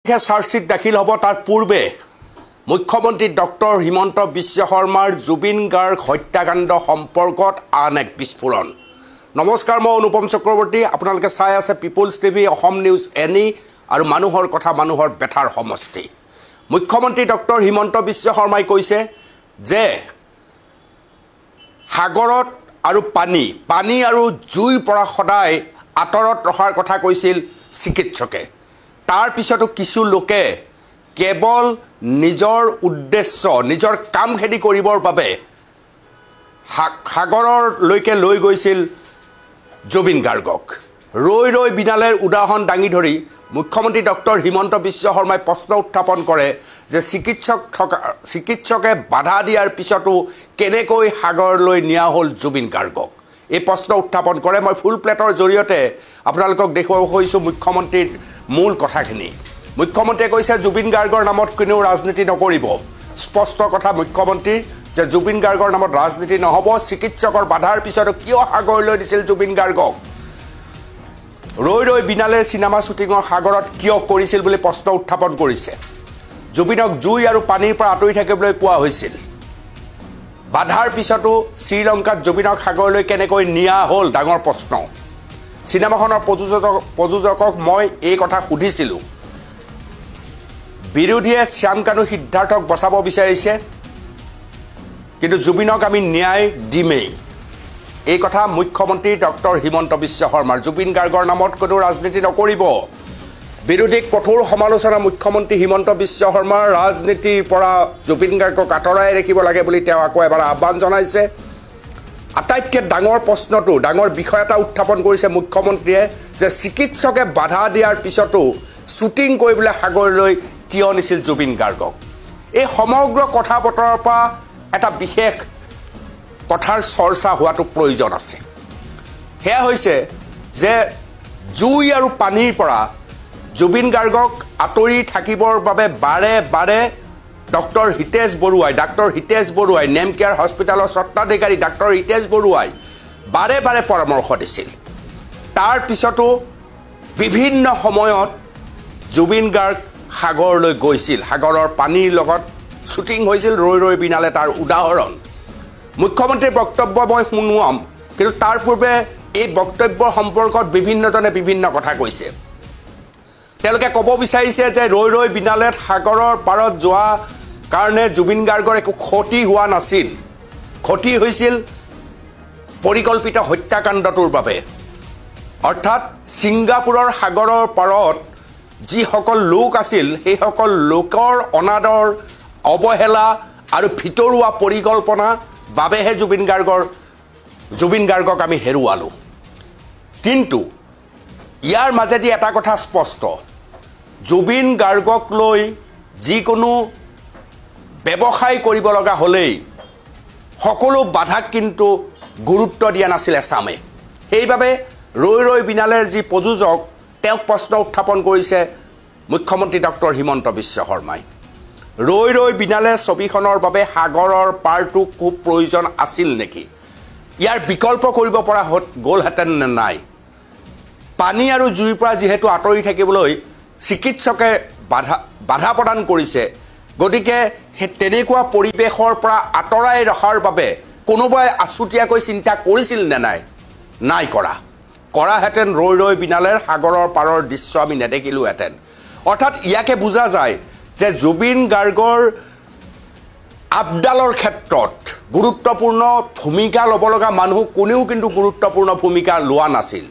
Charge sheet দাখিল হ'ব তাৰ পূৰ্বে মুখ্যমন্ত্ৰী ডক্টৰ হিমন্ত বিশ্ব শৰ্মাৰ জুবিন গাৰ্গ হত্যাকাণ্ড সম্পৰ্কত আন এক বিস্ফোৰণ। নমস্কাৰ, মই অনুপম চক্ৰৱৰ্তী। আপোনালোকে চাই আছে পিপুলছ টিভি, অসম নিউজ এনি আৰু মানুহৰ কথা, মানুহৰ বেথাৰ সমষ্টি। মুখ্যমন্ত্ৰী ডক্টৰ হিমন্ত বিশ্ব শৰ্মাই কৈছে যে সাগৰত আৰু পানী আৰু জুইৰ পৰা সদায় আঁতৰত ৰখাৰ কথা কৈছিল চিকিৎসকে। তাৰ পিছতো কিছু লোকে কেৱল নিজৰ উদ্দেশ্য, নিজৰ কামখেদি কৰিবৰ বাবে সাগৰলৈকে লৈ গৈছিল জুবিন গাৰ্গক। ৰৈ ৰৈ বিনালেৰ উদাহৰণ দাঙি ধৰি মুখ্যমন্ত্ৰী ডক্টৰ হিমন্ত বিশ্ব শৰ্মাই প্ৰশ্ন উত্থাপন কৰে যে চিকিৎসকে বাধা দিয়াৰ পিছতো কেনেকৈ সাগৰলৈ নিয়া হ'ল জুবিন গাৰ্গক। এই প্ৰশ্ন উত্থাপন কৰে। মই ফুল প্লেটৰ জৰিয়তে আপোনালোকক দেখুৱাব খুজিছোঁ মুখ্যমন্ত্ৰীৰ মূল কথাখিনি। মুখ্যমন্ত্ৰীয়ে কৈছে জুবিন গাৰ্গৰ নামত কোনেও ৰাজনীতি নকৰিব। স্পষ্ট কথা মুখ্যমন্ত্ৰীৰ যে জুবিন গাৰ্গৰ নামত ৰাজনীতি নহ'ব। চিকিৎসকৰ বাধাৰ পিছতো কিয় সাগৰলৈ দিছিল জুবিন গাৰ্গক? ৰৈ ৰৈ বিনালে চিনেমা শ্বুটিঙৰ সাগৰত কিয় কৰিছিল বুলি প্ৰশ্ন উত্থাপন কৰিছে। জুবিনক জুই আৰু পানীৰ পৰা আঁতৰি থাকিবলৈ কোৱা হৈছিল। বাধাৰ পিছতো শ্ৰীলংকাত জুবিনক সাগৰলৈ কেনেকৈ নিয়া হ'ল ডাঙৰ প্ৰশ্ন। চিনেমাখনৰ প্ৰযোজকক মই এই কথা সুধিছিলোঁ। বিৰোধীয়ে শ্যাম কানু সিদ্ধাৰ্থক বচাব বিচাৰিছে, কিন্তু জুবিনক আমি ন্যায় দিমেই। এই কথা মুখ্যমন্ত্ৰী ডক্টৰ হিমন্ত বিশ্ব শৰ্মাৰ। জুবিন গাৰ্গৰ নামত কোনো ৰাজনীতি নকৰিব। বিৰোধীক কঠোৰ সমালোচনা মুখ্যমন্ত্ৰী হিমন্ত বিশ্ব শৰ্মাৰ। ৰাজনীতিৰ পৰা জুবিন গাৰ্গক আঁতৰাই ৰাখিব লাগে বুলি তেওঁ আকৌ এবাৰ আহ্বান জনাইছে। আটাইতকৈ ডাঙৰ প্ৰশ্নটো, ডাঙৰ বিষয় এটা উত্থাপন কৰিছে মুখ্যমন্ত্ৰীয়ে যে চিকিৎসকে বাধা দিয়াৰ পিছতো শ্বুটিং কৰিবলৈ সাগৰলৈ কিয় নিছিল জুবিন গাৰ্গক। এই সমগ্ৰ কথা বতৰাৰ পৰা এটা বিশেষ কথাৰ চৰ্চা হোৱাটো প্ৰয়োজন আছে। সেয়া হৈছে যে জুই আৰু পানীৰ পৰা জুবিন গাৰ্গক আঁতৰি থাকিবৰ বাবে বাৰে বাৰে ডাক্তৰ হিতেশ বৰুৱাই নেম কেয়াৰ হস্পিটেলৰ স্বত্বাধিকাৰী ডাক্তৰ হিতেশ বৰুৱাই বাৰে বাৰে পৰামৰ্শ দিছিল। তাৰ পিছতো বিভিন্ন সময়ত জুবিন গাৰ্গ সাগৰলৈ গৈছিল। সাগৰৰ পানীৰ লগত শ্বুটিং হৈছিল। ৰৈ ৰৈ বিনালে তাৰ উদাহৰণ। মুখ্যমন্ত্ৰীৰ বক্তব্য মই শুনোৱাম, কিন্তু তাৰ পূৰ্বে এই বক্তব্যৰ সম্পৰ্কত বিভিন্নজনে বিভিন্ন কথা কৈছে। তেওঁলোকে ক'ব বিচাৰিছে যে ৰৈ ৰৈ বিনালেত সাগৰৰ পাৰত যোৱা কাৰণে জুবিন গাৰ্গৰ একো ক্ষতি হোৱা নাছিল। ক্ষতি হৈছিল পৰিকল্পিত হত্যাকাণ্ডটোৰ বাবে। অৰ্থাৎ ছিংগাপুৰৰ সাগৰৰ পাৰত যিসকল লোক আছিল, সেইসকল লোকৰ অনাদৰ, অৱহেলা আৰু ভিতৰুৱা পৰিকল্পনা বাবেহে জুবিন গাৰ্গক আমি হেৰুৱালোঁ। কিন্তু ইয়াৰ মাজেদি এটা কথা স্পষ্ট, জুবিন গাৰ্গক লৈ যিকোনো ব্যৱসায় কৰিব লগা হ'লেই সকলো বাধাক কিন্তু গুৰুত্ব দিয়া নাছিল এছামে। সেইবাবে ৰৈ ৰৈ বিনালেৰ যি প্ৰযোজক, তেওঁক প্ৰশ্ন উত্থাপন কৰিছে মুখ্যমন্ত্ৰী ডক্টৰ হিমন্ত বিশ্ব শৰ্মাই। ৰৈ ৰৈ বিনালে ছবিখনৰ বাবে সাগৰৰ পাৰটো খুব প্ৰয়োজন আছিল নেকি? ইয়াৰ বিকল্প কৰিব পৰা গ'লহেঁতেন নে নাই? পানী আৰু জুইৰ পৰা যিহেতু আঁতৰি থাকিবলৈ চিকিৎসকে বাধা প্ৰদান কৰিছে, গতিকে সেই তেনেকুৱা পৰিৱেশৰ পৰা আঁতৰাই ৰখাৰ বাবে কোনোবাই আছুতীয়াকৈ চিন্তা কৰিছিল নে নাই? নাই কৰাহেঁতেন ৰৈ ৰৈ বিনালেৰ সাগৰৰ পাৰৰ দৃশ্য আমি নেদেখিলোহেঁতেন। অৰ্থাৎ ইয়াকে বুজা যায় যে জুবিন গাৰ্গৰ আপডালৰ ক্ষেত্ৰত গুৰুত্বপূৰ্ণ ভূমিকা ল'ব লগা মানুহ কোনেও কিন্তু গুৰুত্বপূৰ্ণ ভূমিকা লোৱা নাছিল।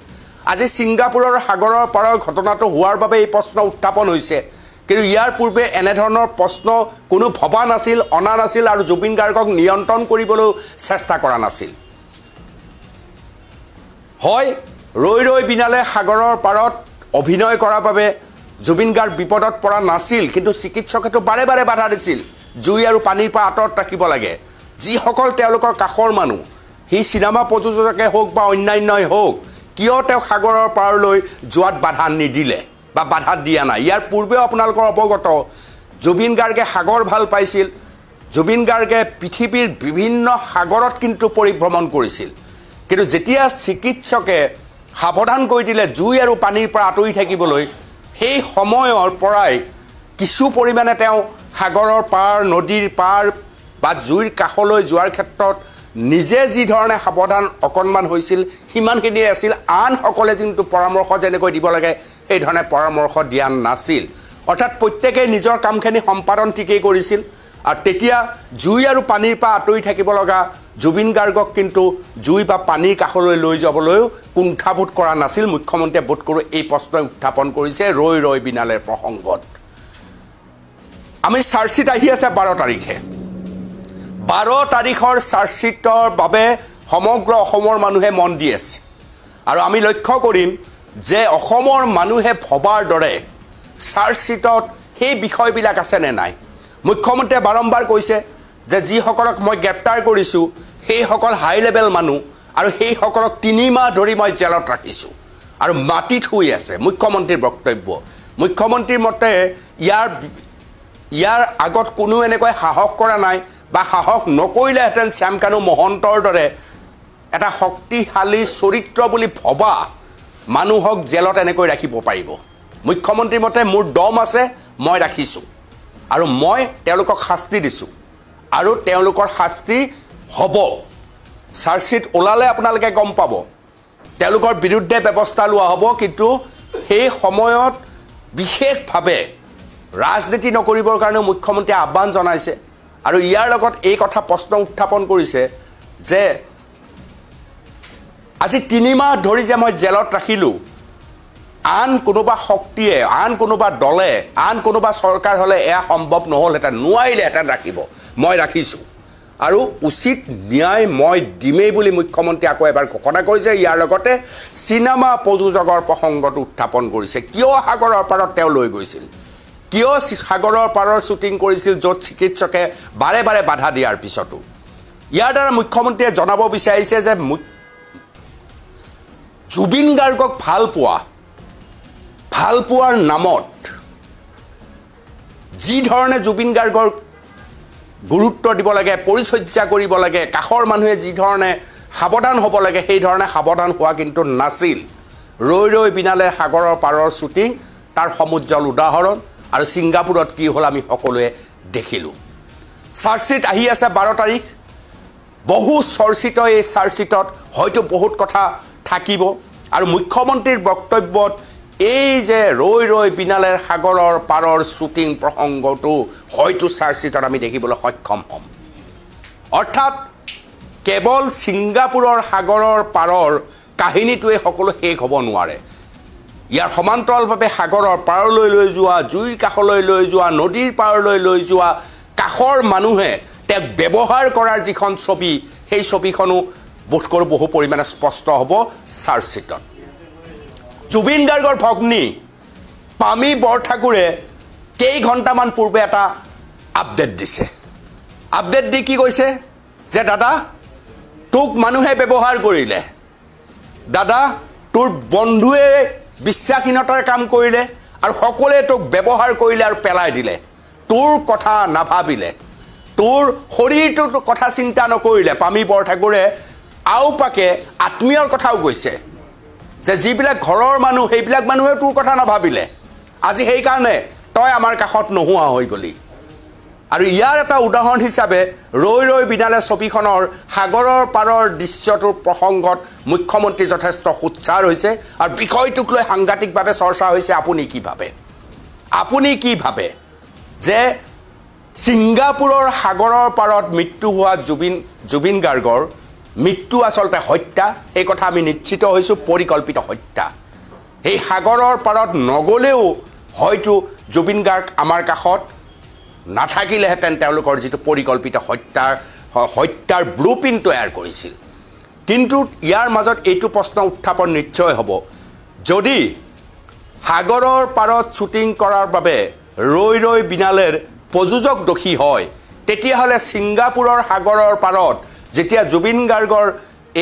আজি ছিংগাপুৰৰ সাগৰৰ পাৰৰ ঘটনাটো হোৱাৰ বাবে এই প্ৰশ্ন উত্থাপন হৈছে, কিন্তু ইয়াৰ পূৰ্বে এনেধৰণৰ প্ৰশ্ন কোনো ভবা নাছিল, অনা নাছিল আৰু জুবিন গাৰ্গক নিয়ন্ত্ৰণ কৰিবলৈও চেষ্টা কৰা নাছিল। হয়, ৰৈ ৰৈ বিনালে সাগৰৰ পাৰত অভিনয় কৰাৰ বাবে জুবিন গাৰ্গ বিপদত পৰা নাছিল, কিন্তু চিকিৎসকেতো বাৰে বাৰে বাধা দিছিল জুই আৰু পানীৰ পৰা আঁতৰত ৰাখিব লাগে। যিসকল তেওঁলোকৰ কাষৰ মানুহ, সেই চিনেমা প্ৰযোজকে হওক বা অন্যান্যই হওক, কিয় তেওঁক সাগৰৰ পাৰলৈ যোৱাত বাধা নিদিলে বা বাধা দিয়া নাই? ইয়াৰ পূৰ্বেও আপোনালোকৰ অৱগত, জুবিন গাৰ্গে সাগৰ ভাল পাইছিল। জুবিন গাৰ্গে পৃথিৱীৰ বিভিন্ন সাগৰত কিন্তু পৰিভ্ৰমণ কৰিছিল, কিন্তু যেতিয়া চিকিৎসকে সাৱধান কৰি দিলে জুই আৰু পানীৰ পৰা আঁতৰি থাকিবলৈ, সেই সময়ৰ পৰাই কিছু পৰিমাণে তেওঁ সাগৰৰ পাৰ নদীৰ পাৰ বা জুইৰ কাষলৈ যোৱাৰ ক্ষেত্ৰত নিজে যি ধৰণে সাৱধান অকণমান হৈছিল সিমানখিনিয়ে আছিল আনসকলে যোনটো পৰামৰ্শ যেনেকৈ দিব লাগে সেই ধৰণে পৰামৰ্শ দিয়া নাছিল অৰ্থাৎ প্ৰত্যেকেই নিজৰ কামখিনি সম্পাদন ঠিকেই কৰিছিল আৰু তেতিয়া জুই আৰু পানীৰ পৰা আঁতৰি থাকিব লগা জুবিন গাৰ্গক কিন্তু জুই বা পানীৰ কাষলৈ লৈ যাবলৈও কুণ্ঠাবোধ কৰা নাছিল মুখ্যমন্ত্ৰীয়ে বোধ কৰোঁ এই প্ৰশ্ন উত্থাপন কৰিছে ৰৈ ৰৈ বিনালেৰ প্ৰসংগত আমি চাৰ্জশ্বিট আহি আছে 12 তাৰিখে 12 তাৰিখৰ চাৰ্জশ্বিটৰ বাবে সমগ্ৰ অসমৰ মানুহে মন দি আছে আৰু আমি লক্ষ্য কৰিম যে অসমৰ মানুহে ভবাৰ দৰে চাৰ্জশ্বিটত সেই বিষয়বিলাক আছে নে নাই মুখ্যমন্ত্ৰীয়ে বাৰম্বাৰ কৈছে যে যিসকলক মই গ্ৰেপ্তাৰ কৰিছোঁ সেইসকল হাই লেভেল মানুহ আৰু সেইসকলক 3 মাহ ধৰি মই জেলত ৰাখিছোঁ আৰু মাটিত শুই আছে মুখ্যমন্ত্ৰীৰ বক্তব্য মুখ্যমন্ত্ৰীৰ মতে ইয়াৰ আগত কোনো এনেকৈ সাহস কৰা নাই বা সাহস নকৰিলেহেঁতেন শ্যামকানু মহন্তৰ দৰে এটা শক্তিশালী চৰিত্ৰ বুলি ভবা মানুহক জেলত এনেকৈ ৰাখিব পাৰিব মুখ্যমন্ত্ৰীৰ মতে মোৰ দম আছে মই ৰাখিছোঁ আৰু মই তেওঁলোকক শাস্তি দিছোঁ আৰু তেওঁলোকৰ শাস্তি হ'ব চাৰ্জশ্বিট ওলালে আপোনালোকে গম পাব তেওঁলোকৰ বিৰুদ্ধে ব্যৱস্থা লোৱা হ'ব কিন্তু সেই সময়ত বিশেষভাৱে ৰাজনীতি নকৰিবৰ কাৰণে মুখ্যমন্ত্ৰীয়ে আহ্বান জনাইছে আৰু ইয়াৰ লগত এই কথা প্ৰশ্ন উত্থাপন কৰিছে যে আজি 3 মাহ ধৰি যে মই জেলত ৰাখিলোঁ আন কোনোবা শক্তিয়ে আন কোনোবা দলে আন কোনোবা চৰকাৰ হ'লে এয়া সম্ভৱ নহ'লহেঁতেন নোৱাৰিলেহেঁতেন ৰাখিব মই ৰাখিছোঁ আৰু উচিত ন্যায় মই দিমেই বুলি মুখ্যমন্ত্ৰী আকৌ এবাৰ ঘোষণা কৰিছে ইয়াৰ লগতে চিনেমা প্ৰযোজকৰ প্ৰসংগটো উত্থাপন কৰিছে কিয় সাগৰৰ পাৰত তেওঁ লৈ গৈছিল কিয় সাগৰৰ পাৰৰ শ্বুটিং কৰিছিল য'ত চিকিৎসকে বাৰে বাৰে বাধা দিয়াৰ পিছতো ইয়াৰ দ্বাৰা মুখ্যমন্ত্ৰীয়ে জনাব বিচাৰিছে যে জুবিন গাৰ্গক ভাল পোৱাৰ নামত যি ধৰণে জুবিন গাৰ্গৰ গুৰুত্ব দিব লাগে পৰিচৰ্যা কৰিব লাগে কাষৰ মানুহে যি ধৰণে সাৱধান হ'ব লাগে সেই ধৰণে সাৱধান হোৱা কিন্তু নাছিল ৰৈ ৰৈ বিনালে সাগৰৰ পাৰৰ শ্বুটিং তাৰ সমুজ্জ্বল উদাহৰণ আৰু ছিংগাপুৰত কি হ'ল আমি সকলোৱে দেখিলোঁ চাৰ্জশ্বিট আহি আছে 12 তাৰিখ বহু চৰ্চিত এই চাৰ্জশ্বিটত হয়তো বহুত কথা থাকিব আৰু মুখ্যমন্ত্ৰীৰ বক্তব্যত এই যে ৰৈ ৰৈ বিনালেৰ সাগৰৰ পাৰৰ শ্বুটিং প্ৰসংগটো হয়তো চাৰ্জশ্বিটত আমি দেখিবলৈ সক্ষম হ'ম অৰ্থাৎ কেৱল ছিংগাপুৰৰ সাগৰৰ পাৰৰ কাহিনীটোৱে সকলো শেষ হ'ব নোৱাৰে ইয়াৰ সমান্তৰালভাৱে সাগৰৰ পাৰলৈ লৈ যোৱা জুইৰ কাষলৈ লৈ যোৱা নদীৰ পাৰলৈ লৈ যোৱা কাষৰ মানুহে তেওঁক ব্যৱহাৰ কৰাৰ যিখন ছবি সেই ছবিখনো বোধ কৰোঁ বহু পৰিমাণে স্পষ্ট হ'ব চাৰ্জশ্বিটত জুবিন গাৰ্গৰ ভগ্নী পামী বৰঠাকুৰে কেইঘণ্টামান পূৰ্বে এটা আপডেট দিছে আপডেট দি কি কৈছে যে দাদা তোক মানুহে ব্যৱহাৰ কৰিলে দাদা তোৰ বন্ধুৱে বিশ্বাসহীনতাৰ কাম কৰিলে আৰু সকলোৱে তোক ব্যৱহাৰ কৰিলে আৰু পেলাই দিলে তোৰ কথা নাভাবিলে তোৰ শৰীৰটোৰ কথা চিন্তা নকৰিলে পামী বৰঠাকুৰে আওপাকে আত্মীয়ৰ কথাও কৈছে যে যিবিলাক ঘৰৰ মানুহ সেইবিলাক মানুহে তোৰ কথা নাভাবিলে আজি সেইকাৰণে তই আমাৰ কাষত নোহোৱা হৈ গলি আৰু ইয়াৰ এটা উদাহৰণ হিচাপে ৰৈ ৰৈ বিনালে ছবিখনৰ সাগৰৰ পাৰৰ দৃশ্যটোৰ প্ৰসংগত মুখ্যমন্ত্ৰী যথেষ্ট সোচ্চাৰ হৈছে আৰু বিষয়টোক লৈ সাংঘাতিকভাৱে চৰ্চা হৈছে আপুনি কি ভাবে যে ছিংগাপুৰৰ সাগৰৰ পাৰত মৃত্যু হোৱা জুবিন গাৰ্গৰ মৃত্যু আচলতে হত্যা এই কথা আমি নিশ্চিত হৈছোঁ পৰিকল্পিত হত্যা এই সাগৰৰ পাৰত নগ'লেও হয়তো জুবিন গাৰ্গ আমাৰ কাষত নাথাকিলেহেঁতেন তেওঁলোকৰ যিটো পৰিকল্পিত হত্যাৰ ব্লুপ্ৰিণ্ট তৈয়াৰ কৰিছিল কিন্তু ইয়াৰ মাজত এইটো প্ৰশ্ন উত্থাপন নিশ্চয় হ'ব যদি সাগৰৰ পাৰত শ্বুটিং কৰাৰ বাবে ৰৈ ৰৈ বিনালেৰ প্ৰযোজক দোষী হয় তেতিয়াহ'লে ছিংগাপুৰৰ সাগৰৰ পাৰত যেতিয়া জুবিন গাৰ্গৰ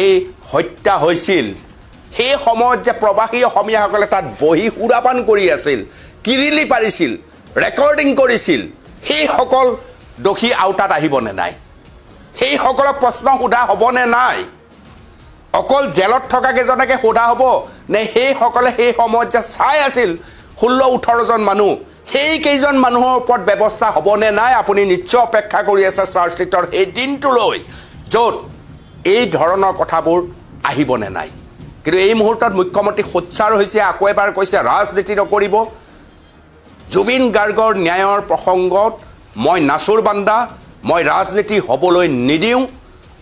এই হত্যা হৈছিল সেই সময়ত যে প্ৰবাসী অসমীয়াসকলে তাত বহি সুৰাপান কৰি আছিল কিৰিলি পাৰিছিল ৰেকৰ্ডিং কৰিছিল সেইসকল দোষী আওতাত আহিবনে নাই সেইসকলক প্ৰশ্ন সোধা হ'বনে নাই অকল জেলত থকা কেইজনকে সোধা হ'ব নে সেইসকলে সেই সময়ত যে চাই আছিল 16-18 জন মানুহ সেই কেইজন মানুহৰ ওপৰত ব্যৱস্থা হ'বনে নাই আপুনি নিশ্চয় অপেক্ষা কৰি আছে চাৰ্জশ্বিটৰ সেই দিনটোলৈ য'ত এই ধৰণৰ কথাবোৰ আহিবনে নাই কিন্তু এই মুহূৰ্তত মুখ্যমন্ত্ৰী সোচ্চাৰ হৈছে আকৌ এবাৰ কৈছে ৰাজনীতি নকৰিব জুবিন গাৰ্গৰ ন্যায়ৰ প্ৰসংগত মই নাচুৰ বান্দা মই ৰাজনীতি হ'বলৈ নিদিওঁ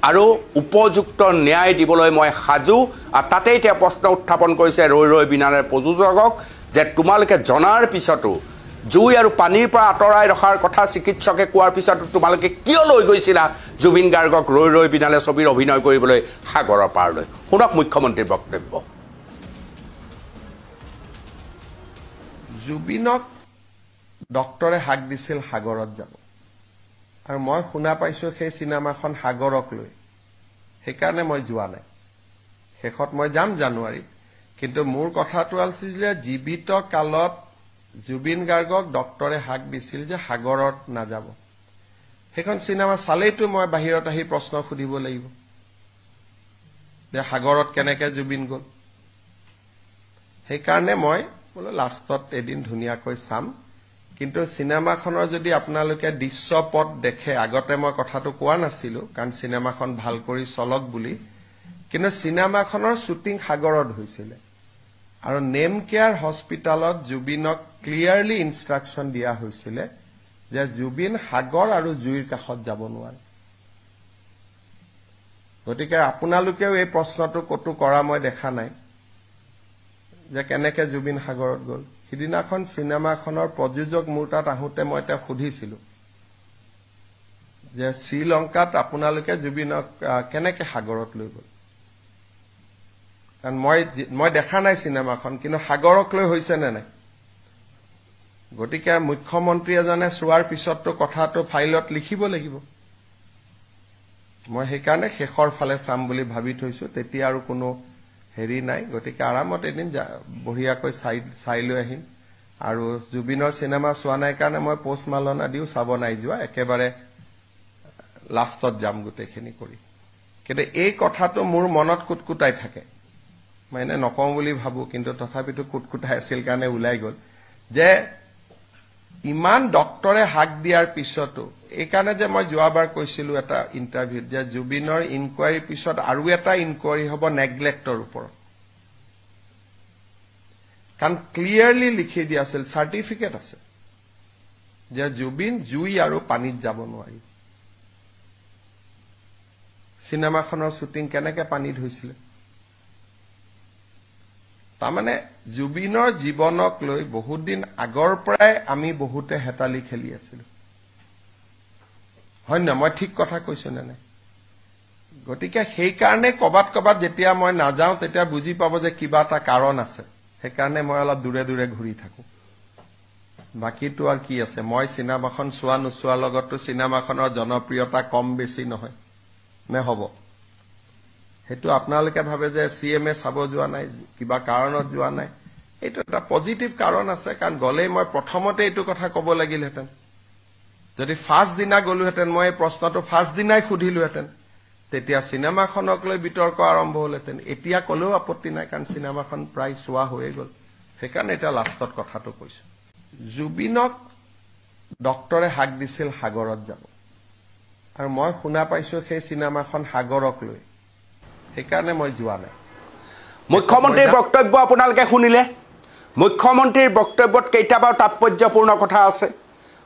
আৰু উপযুক্ত ন্যায় দিবলৈ মই সাজু আৰু তাতে এতিয়া প্ৰশ্ন উত্থাপন কৰিছে ৰৈ ৰৈ বিনালে প্ৰযোজকক যে তোমালোকে জনাৰ পিছতো জুই আৰু পানীৰ পৰা আঁতৰাই ৰখাৰ কথা চিকিৎসকে কোৱাৰ পিছতো তোমালোকে কিয় লৈ গৈছিলা জুবিন গাৰ্গক ৰৈ ৰৈ বিনালে ছবিৰ অভিনয় কৰিবলৈ সাগৰৰ পাৰলৈ শুনক মুখ্যমন্ত্ৰীৰ বক্তব্য জুবিনক ডক্টৰে হাক দিছিল সাগৰত যাব আৰু মই শুনা পাইছো সেই চিনেমাখন সাগৰক লৈ সেইকাৰণে মই যোৱা নাই শেষত মই যাম জানুৱাৰী কিন্তু মোৰ কথাটো আছিল যে জীৱিত কালত জুবিন গাৰ্গক ডক্টৰে হাক দিছিল যে সাগৰত নাযাব সেইখন চিনেমা চালেইতো মই বাহিৰত আহি প্ৰশ্ন সুধিব লাগিব যে সাগৰত কেনেকৈ জুবিন গ'ল সেইকাৰণে মই বোলো লাষ্টত এদিন ধুনীয়াকৈ চাম কিন্তু চিনেমাখনৰ যদি আপোনালোকে দৃশ্যপট দেখে আগতে মই কথাটো কোৱা নাছিলো কাৰণ চিনেমাখন ভাল কৰি চলক বুলি কিন্তু চিনেমাখনৰ শ্বুটিং সাগৰত হৈছিল আৰু নেম কেয়াৰ হস্পিটালত জুবিনক ক্লিয়াৰলি ইনষ্ট্ৰাকচন দিয়া হৈছিল যে জুবিন সাগৰ আৰু জুইৰ কাষত যাব নোৱাৰে গতিকে আপোনালোকেও এই প্ৰশ্নটো কতো কৰা মই দেখা নাই যে কেনেকৈ জুবিন সাগৰত গ'ল সিদিনাখন চিনেমাখনৰ প্ৰযোজক মোৰ তাত আহোঁতে মই তেওঁক সুধিছিলোঁ যে শ্ৰীলংকাত আপোনালোকে জুবিনক কেনেকৈ সাগৰত লৈ গ'ল কাৰণ মই দেখা নাই চিনেমাখন কিন্তু সাগৰক লৈ হৈছে নে নাই গতিকে মুখ্যমন্ত্ৰী এজনে চোৱাৰ পিছততো কথাটো ফাইলত লিখিব লাগিব মই সেইকাৰণে শেষৰ ফালে চাম বুলি ভাবি থৈছো তেতিয়া আৰু কোনো হেৰি নাই গতিকে আৰামত এদিন বঢ়িয়াকৈ চাই লৈ আহিম আৰু জুবিনৰ চিনেমা চোৱা নাই কাৰণে মই পোষ্ট মালনা দিও চাব নাই যোৱা একেবাৰে লাষ্টত যাম গোটেইখিনি কৰি কিন্তু এই কথাটো মোৰ মনত কুটকুটাই থাকে মই এনে নকওঁ বুলি ভাবো কিন্তু তথাপিতো কুটকুটাই আছিল কাৰণে ওলাই গ'ল যে ইমান ডক্টৰে হাক দিয়াৰ পিছতো এইকাৰণে যে মই যোৱাবাৰ কৈছিলো এটা ইণ্টাৰভিউত যে জুবিনৰ ইনকুৱাৰীৰ পিছত আৰু এটা ইনকুৱাৰী হ'ব নেগলেক্টৰ ওপৰত কাৰণ ক্লিয়াৰলি লিখি দিয়া আছিল চাৰ্টিফিকেট আছে যে জুবিন জুই আৰু পানীত যাব নোৱাৰি চিনেমাখনৰ শ্বুটিং কেনেকৈ পানীত হৈছিল তাৰমানে জুবিনৰ জীৱনক লৈ বহুত দিন আগৰ পৰাই আমি বহুতে হেতালি খেলি আছিলো হয় না মই ঠিক কথা কৈছো নে নাই গতিকে সেইকাৰণে কবাত যেতিয়া মই নাযাওঁ তেতিয়া বুজি পাব যে কিবা এটা কাৰণ আছে সেইকাৰণে মই অলপ দূৰে দূৰে ঘূৰি থাকো বাকিটো আৰু কি আছে মই চিনেমাখন চোৱা নোচোৱাৰ লগতো চিনেমাখনৰ জনপ্ৰিয়তা কম বেছি নহয় নে হ'ব হেতু আপোনালোকে ভাবে যে সিএমএ চাব যোৱা নাই কিবা কাৰণত যোৱা নাই এইটো এটা পজিটিভ কাৰণ আছে কাৰণ গলে মই প্ৰথমতে এইটো কথা ক'ব লাগিলহেঁতেন যদি ফাৰ্ষ্ট দিনা গলোহেঁতেন মই এই প্ৰশ্নটো ফাৰ্ষ্ট দিনাই সুধিলোহেঁতেন তেতিয়া চিনেমাখনক লৈ বিতৰ্ক আৰম্ভ হ'লহেঁতেন এতিয়া ক'লেও আপত্তি নাই কাৰণ চিনেমাখন প্ৰায় চোৱা হৈয়ে গ'ল সেইকাৰণে এতিয়া লাষ্টত কথাটো কৈছো জুবিনক ডক্টৰে হাক দিছিল সাগৰত যাব আৰু মই শুনা পাইছো সেই চিনেমাখন সাগৰক লৈ সেইকাৰণে মই যোৱা নাই মুখ্যমন্ত্ৰীৰ বক্তব্য আপোনালোকে শুনিলে মুখ্যমন্ত্ৰীৰ বক্তব্যত কেইটাবাৰ তাৎপৰ্যপূৰ্ণ কথা আছে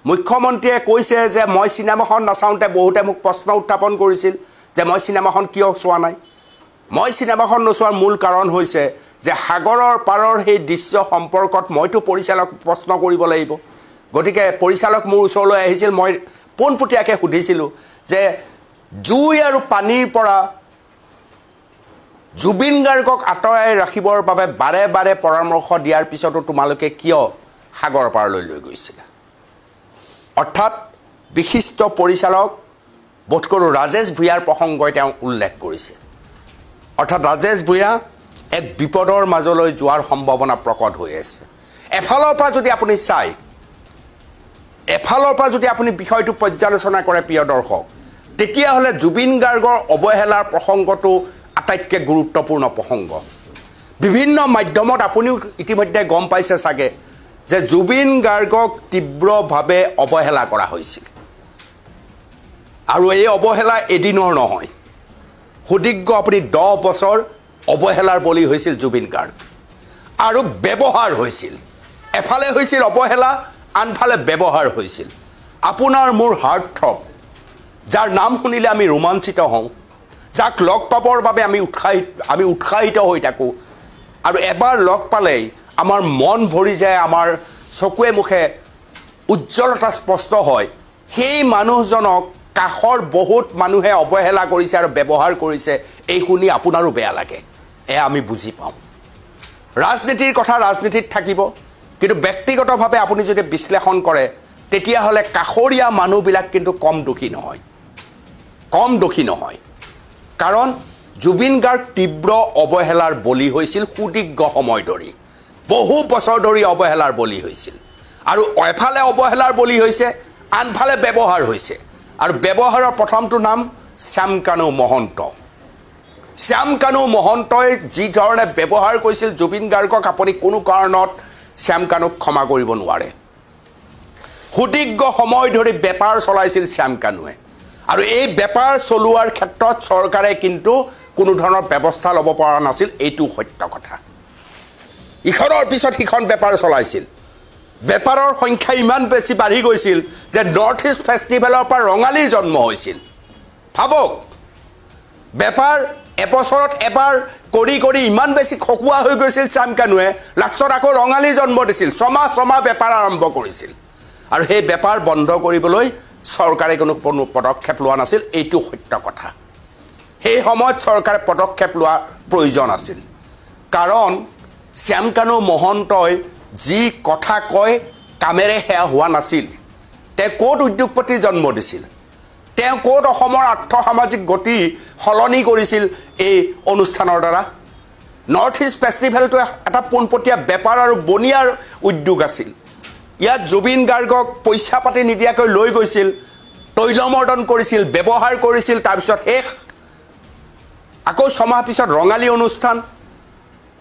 মুখ্যমন্ত্ৰীয়ে কৈছে যে মই চিনেমাখন নাচাওঁতে বহুতে মোক প্ৰশ্ন উত্থাপন কৰিছিল যে মই চিনেমাখন কিয় চোৱা নাই মই চিনেমাখন নোচোৱাৰ মূল কাৰণ হৈছে যে সাগৰৰ পাৰৰ সেই দৃশ্য সম্পৰ্কত মইতো পৰিচালক প্ৰশ্ন কৰিব লাগিব গতিকে পৰিচালক মোৰ ওচৰলৈ আহিছিল মই পোনপটীয়াকৈ সুধিছিলোঁ যে জুই আৰু পানীৰ পৰা জুবিন গাৰ্গক আঁতৰাই ৰাখিবৰ বাবে বাৰে বাৰে পৰামৰ্শ দিয়াৰ পিছতো তোমালোকে কিয় সাগৰ পাৰলৈ লৈ গৈছিলা অৰ্থাৎ বিশিষ্ট পৰিচালক বোধকৰো ৰাজেশ ভূঞাৰ প্ৰসংগই তেওঁ উল্লেখ কৰিছে অৰ্থাৎ ৰাজেশ ভূঞা এক বিপদৰ মাজলৈ যোৱাৰ সম্ভাৱনা প্ৰকট হৈ আছে এফালৰ পৰা যদি আপুনি চাই এফালৰ পৰা যদি আপুনি বিষয়টো পৰ্যালোচনা কৰে প্ৰিয় দৰ্শক তেতিয়াহ'লে জুবিন গাৰ্গৰ অৱহেলাৰ প্ৰসংগটো আটাইতকৈ গুৰুত্বপূৰ্ণ প্ৰসংগ বিভিন্ন মাধ্যমত আপুনিও ইতিমধ্যে গম পাইছে চাগে যে জুবিন গাৰ্গক তীব্ৰভাৱে অৱহেলা কৰা হৈছিল আৰু এই অৱহেলা এদিনৰ নহয় সুদীৰ্ঘ আপুনি 10 বছৰ অৱহেলাৰ বলি হৈছিল জুবিন গাৰ্গ আৰু ব্যৱহাৰ হৈছিল এফালে হৈছিল অৱহেলা আনফালে ব্যৱহাৰ হৈছিল আপোনাৰ মোৰ হাৰ্টথ্ৰব যাৰ নাম শুনিলে আমি ৰোমাঞ্চিত হওঁ যাক লগ পাবৰ বাবে আমি উৎসাহিত হৈ থাকোঁ আৰু এবাৰ লগ পালেই আমাৰ মন ভৰি যায় আমাৰ চকুৱে মুখে উজ্জ্বলতা স্পষ্ট হয় সেই মানুহজনক কাখৰ বহুত মানুহে অৱহেলা কৰিছে আৰু ব্যৱহাৰ কৰিছে এই শুনি আপোনাৰো বেয়া লাগে এ আমি বুজি পাওঁ ৰাজনীতিৰ কথা ৰাজনীতিত থাকিব কিন্তু ব্যক্তিগতভাৱে আপুনি যদি বিশ্লেষণ কৰে তেতিয়াহ'লে কাখৰীয়া মানুহবিলাক কিন্তু কম দোষী নহয় কাৰণ জুবিন গাৰ্গ তীব্ৰ অৱহেলাৰ বলি হৈছিল সুদীৰ্ঘ সময় ধৰি বহু বছৰ ধৰি অৱহেলাৰ বলি হৈছিল আৰু এফালে অৱহেলাৰ বলি হৈছে আনফালে ব্যৱহাৰ হৈছে আৰু ব্যৱহাৰৰ প্ৰথমটো নাম শ্যামকানু মহন্তই যি ধৰণে ব্যৱহাৰ কৰিছিল জুবিন গাৰ্গক আপুনি কোনো কাৰণত শ্যামকানুক ক্ষমা কৰিব নোৱাৰে সুদীৰ্ঘ সময় ধৰি বেপাৰ চলাইছিল শ্যামকানুৱে আৰু এই বেপাৰ চলোৱাৰ ক্ষেত্ৰত চৰকাৰে কিন্তু কোনো ধৰণৰ ব্যৱস্থা ল'ব পৰা নাছিল এইটো সত্য কথা ইখনৰ পিছত সিখন বেপাৰ চলাইছিল বেপাৰৰ সংখ্যা ইমান বেছি বাঢ়ি গৈছিল যে নৰ্থ ইষ্ট ফেষ্টিভেলৰ পৰা ৰঙালীৰ জন্ম হৈছিল ভাবক বেপাৰ এবছৰত এবাৰ কৰি ইমান বেছি খকুৱা হৈ গৈছিল শ্যামকানুৱে লাষ্টত আকৌ ৰঙালীৰ জন্ম দিছিল ছমাহ বেপাৰ আৰম্ভ কৰিছিল আৰু সেই বেপাৰ বন্ধ কৰিবলৈ চৰকাৰে কোনো পদক্ষেপ লোৱা নাছিল এইটো সত্য কথা সেই সময়ত চৰকাৰে পদক্ষেপ লোৱা প্ৰয়োজন আছিল কাৰণ শ্যামকানু মহন্তই যি কথা কয় কামেৰে হেয়া হোৱা নাছিল তেওঁ ক'ত উদ্যোগপতিৰ জন্ম দিছিল তেওঁ ক'ত অসমৰ আৰ্থ সামাজিক গতি সলনি কৰিছিল এই অনুষ্ঠানৰ দ্বাৰা নৰ্থ ইষ্ট ফেষ্টিভেলটো এটা পোনপটীয়া বেপাৰ আৰু বনিয়াৰ উদ্যোগ আছিল ইয়াত জুবিন গাৰ্গক পইচা পাতি নিদিয়াকৈ লৈ গৈছিল তৈলমৰ্দন কৰিছিল ব্যৱহাৰ কৰিছিল তাৰপিছত শেষ আকৌ ছমাহ পিছত ৰঙালী অনুষ্ঠান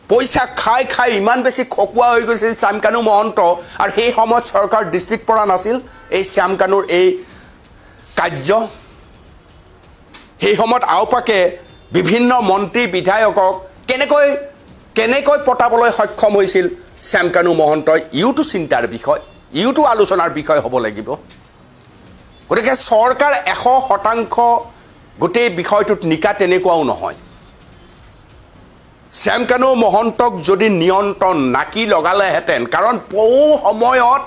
পইচা খাই ইমান বেছি খকুৱা হৈ গৈছিল শ্যামকানু মহন্ত আৰু সেই সময়ত চৰকাৰ দৃষ্টিত পৰা নাছিল এই শ্যামকানুৰ এই কাৰ্য সেই সময়ত আওপাকে বিভিন্ন মন্ত্ৰী বিধায়কক কেনেকৈ পতাবলৈ সক্ষম হৈছিল শ্যামকানু মহন্তই ইউটো চিন্তাৰ বিষয় ইউটো আলোচনাৰ বিষয় হ'ব লাগিব গতিকে চৰকাৰ 100% গোটেই বিষয়টোত নিকা তেনেকুৱাও নহয় শ্যামকানু মহন্তক যদি নিয়ন্ত্ৰণ নাকি লগালেহেঁতেন কাৰণ বহু সময়ত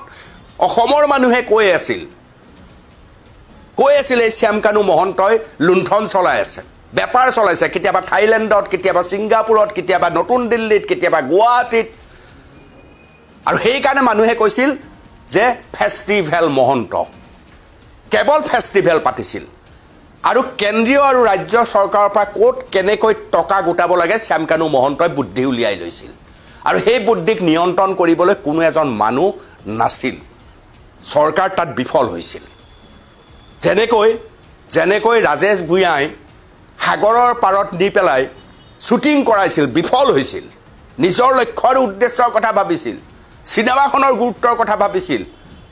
অসমৰ মানুহে কৈ আছিল এই শ্যামকানু মহন্তই লুণ্ঠন চলাই আছে বেপাৰ চলাইছে কেতিয়াবা থাইলেণ্ডত কেতিয়াবা ছিংগাপুৰত কেতিয়াবা নতুন দিল্লীত কেতিয়াবা গুৱাহাটীত আৰু সেইকাৰণে মানুহে কৈছিল যে ফেষ্টিভেল মহন্ত কেৱল ফেষ্টিভেল পাতিছিল আৰু কেন্দ্ৰীয় আৰু ৰাজ্য চৰকাৰৰ পৰা ক'ত কেনেকৈ টকা গোটাব লাগে শ্যামকানু মহন্তই বুদ্ধি উলিয়াই লৈছিল আৰু সেই বুদ্ধিক নিয়ন্ত্ৰণ কৰিবলৈ কোনো এজন মানুহ নাছিল চৰকাৰ তাত বিফল হৈছিল যেনেকৈ ৰাজেশ ভূঞাই সাগৰৰ পাৰত নি পেলাই শ্বুটিং কৰাইছিল বিফল হৈছিল নিজৰ লক্ষ্য আৰু উদ্দেশ্যৰ কথা ভাবিছিল চিনেমাখনৰ গুৰুত্বৰ কথা ভাবিছিল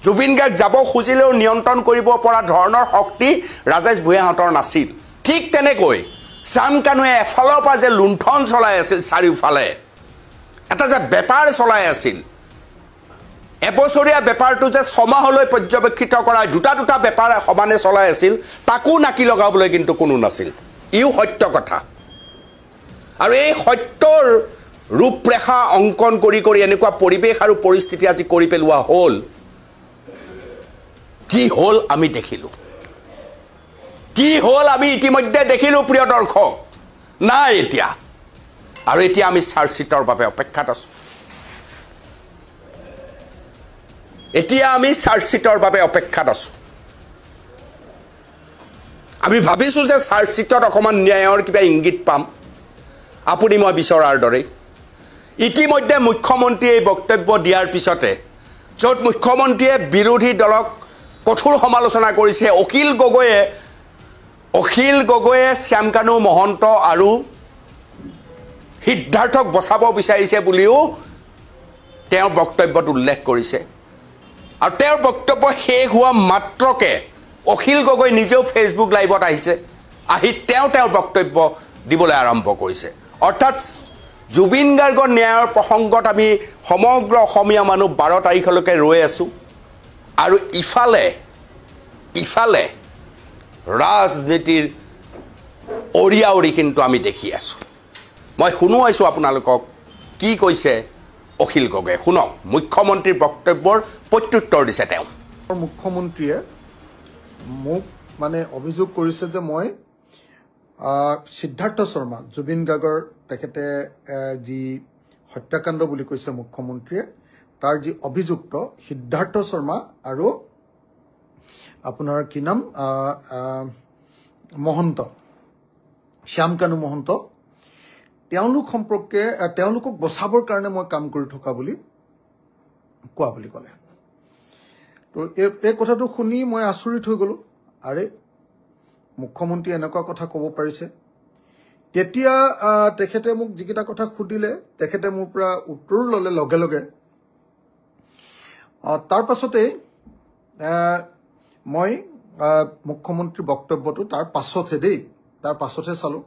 জুবিন গাৰ্গ যাব খুজিলেও নিয়ন্ত্ৰণ কৰিব পৰা ধৰণৰ শক্তি ৰাজেশ ভূঞাহঁতৰ নাছিল ঠিক তেনেকৈ শ্যামকানুৱে এফালৰ পৰা যে লুণ্ঠন চলাই আছিল চাৰিওফালে এটা যে বেপাৰ চলাই আছিল এবছৰীয়া বেপাৰটো যে ছমাহলৈ পৰ্যবেক্ষিত কৰা দুটা বেপাৰ সমানে চলাই আছিল তাকো নাকি লগাবলৈ কিন্তু কোনো নাছিল ইও সত্য কথা আৰু এই সত্যৰ ৰূপৰেখা অংকন কৰি এনেকুৱা পৰিৱেশ আৰু পৰিস্থিতি আজি কৰি পেলোৱা হ'ল কি হ'ল আমি ইতিমধ্যে দেখিলোঁ প্ৰিয় দৰ্শক নাই এতিয়া আৰু এতিয়া আমি চাৰ্জশ্বিটৰ বাবে অপেক্ষাত আছোঁ আমি ভাবিছোঁ যে চাৰ্জশ্বিটত অকণমান ন্যায়ৰ কিবা ইংগিত পাম আপুনি মই বিচৰাৰ দৰেই ইতিমধ্যে মুখ্যমন্ত্ৰীয়ে এই বক্তব্য দিয়াৰ পিছতে য'ত মুখ্যমন্ত্ৰীয়ে বিৰোধী দলক কঠোৰ সমালোচনা কৰিছে অখিল গগৈয়ে শ্যামকানু মহন্ত আৰু সিদ্ধাৰ্থক বচাব বিচাৰিছে বুলিও তেওঁৰ বক্তব্যত উল্লেখ কৰিছে আৰু তেওঁৰ বক্তব্য শেষ হোৱা মাত্ৰকে অখিল গগৈ নিজেও ফেচবুক লাইভত আহিছে আহি তেওঁৰ বক্তব্য দিবলৈ আৰম্ভ কৰিছে অৰ্থাৎ জুবিন গাৰ্গৰ ন্যায়ৰ প্ৰসংগত আমি সমগ্ৰ অসমীয়া মানুহ 12 তাৰিখলৈকে ৰৈ আছো আৰু ইফালে ৰাজনীতিৰ অৰিয়াউৰি কিন্তু আমি দেখি আছো মই শুনুৱাইছো আপোনালোকক কি কৈছে অখিল গগৈ শুনক মুখ্যমন্ত্ৰীৰ বক্তব্যৰ প্ৰত্যুত্তৰ দিছে তেওঁ মুখ্যমন্ত্ৰীয়ে মোক মানে অভিযোগ কৰিছে যে মই সিদ্ধাৰ্থ শৰ্মা জুবিন গাৰ্গৰ তেখেতে যি হত্যাকাণ্ড বুলি কৈছে মুখ্যমন্ত্ৰীয়ে তাৰ যি অভিযুক্ত সিদ্ধাৰ্থ শৰ্মা আৰু আপোনাৰ কি নাম মহন্ত শ্যামকানু মহন্ত তেওঁলোক সম্পৰ্কে তেওঁলোকক বচাবৰ কাৰণে মই কাম কৰি থকা বুলি কোৱা বুলি ক'লে তো এই কথাটো শুনি মই আচৰিত হৈ গ'লো আৰে মুখ্যমন্ত্ৰী এনেকুৱা কথা ক'ব পাৰিছে তেতিয়া তেখেতে মোক যিকেইটা কথা সুধিলে তেখেতে মোৰ পৰা উত্তৰ ল'লে লগে লগে তাৰ পাছতে মই মুখ্যমন্ত্ৰীৰ বক্তব্যটো তাৰ পাছতহে চালো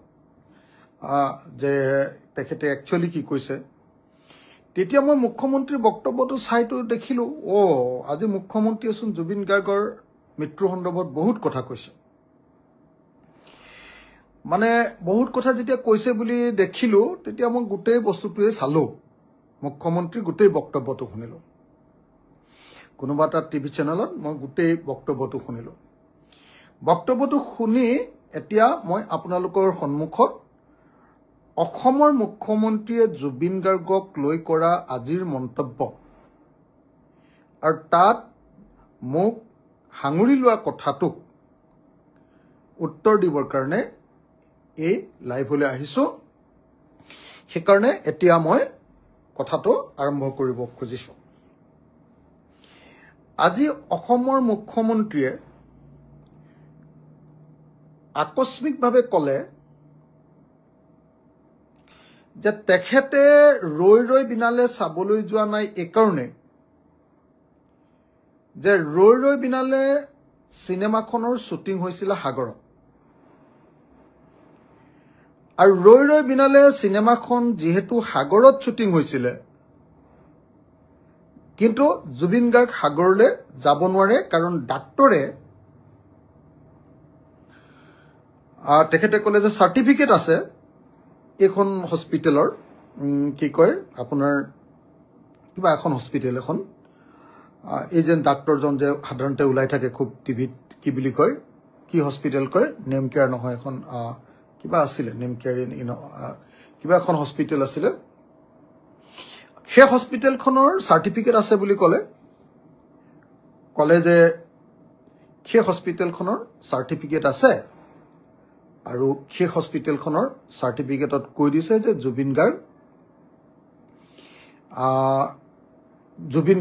যে তেখেতে একচুৱেলি কি কৈছে তেতিয়া মই মুখ্যমন্ত্ৰীৰ বক্তব্যটো চাইতো দেখিলো আজি মুখ্যমন্ত্ৰীয়েচোন জুবিন গাৰ্গৰ মৃত্যু সন্দৰ্ভত বহুত কথা কৈছে মানে বহুত কথা যেতিয়া কৈছে বুলি দেখিলো তেতিয়া মই গোটেই বস্তুটোৱে চালো মুখ্যমন্ত্ৰীৰ গোটেই বক্তব্যটো শুনিলো কোনোবা এটা টিভি চেনেলত মই গোটেই বক্তব্যটো শুনিলো বক্তব্যটো শুনি এতিয়া মই আপোনালোকৰ সন্মুখত অসমৰ মুখ্যমন্ত্ৰীয়ে জুবিন গাৰ্গক লৈ কৰা আজিৰ মন্তব্য আৰু তাত মোক হাঙুৰি লোৱা কথাটোক উত্তৰ দিবৰ কাৰণে এই লাইভলৈ আহিছো সেইকাৰণে এতিয়া মই কথাটো আৰম্ভ কৰিব খুজিছো আজি অসমৰ মুখ্যমন্ত্ৰীয়ে আকস্মিকভাৱে ক'লে যে তেখেতে ৰৈ বিনালে চাবলৈ যোৱা নাই এইকাৰণে যে ৰৈ বিনালে চিনেমাখনৰ শ্বুটিং হৈছিল সাগৰত আৰু ৰৈ বিনালে চিনেমাখন যেহেতু সাগৰত শ্বুটিং হৈছিল কিন্তু জুবিন গাৰ্গ সাগৰলৈ যাব নোৱাৰে কাৰণ ডাক্তৰে তেখেতে ক'লে যে চাৰ্টিফিকেট আছে এখন হস্পিটেলৰ কি কয় আপোনাৰ কিবা এখন হস্পিটেল এখন এই যে ডাক্তৰজন যে সাধাৰণতে ওলাই থাকে খুব টিভিত কি বুলি কয় কি হস্পিটেল কয় নেম কেয়াৰ নহয় এখন কিবা আছিলে নেম কেয়াৰ কিবা এখন হস্পিটেল আছিলে সেই হস্পিটেলখনৰ চাৰ্টিফিকেট আছে বুলি ক'লে যে সেই হস্পিটেলখনৰ চাৰ্টিফিকেট আছে আৰু সেই হস্পিটেলখনৰ চাৰ্টিফিকেটত কৈ দিছে যে জুবিন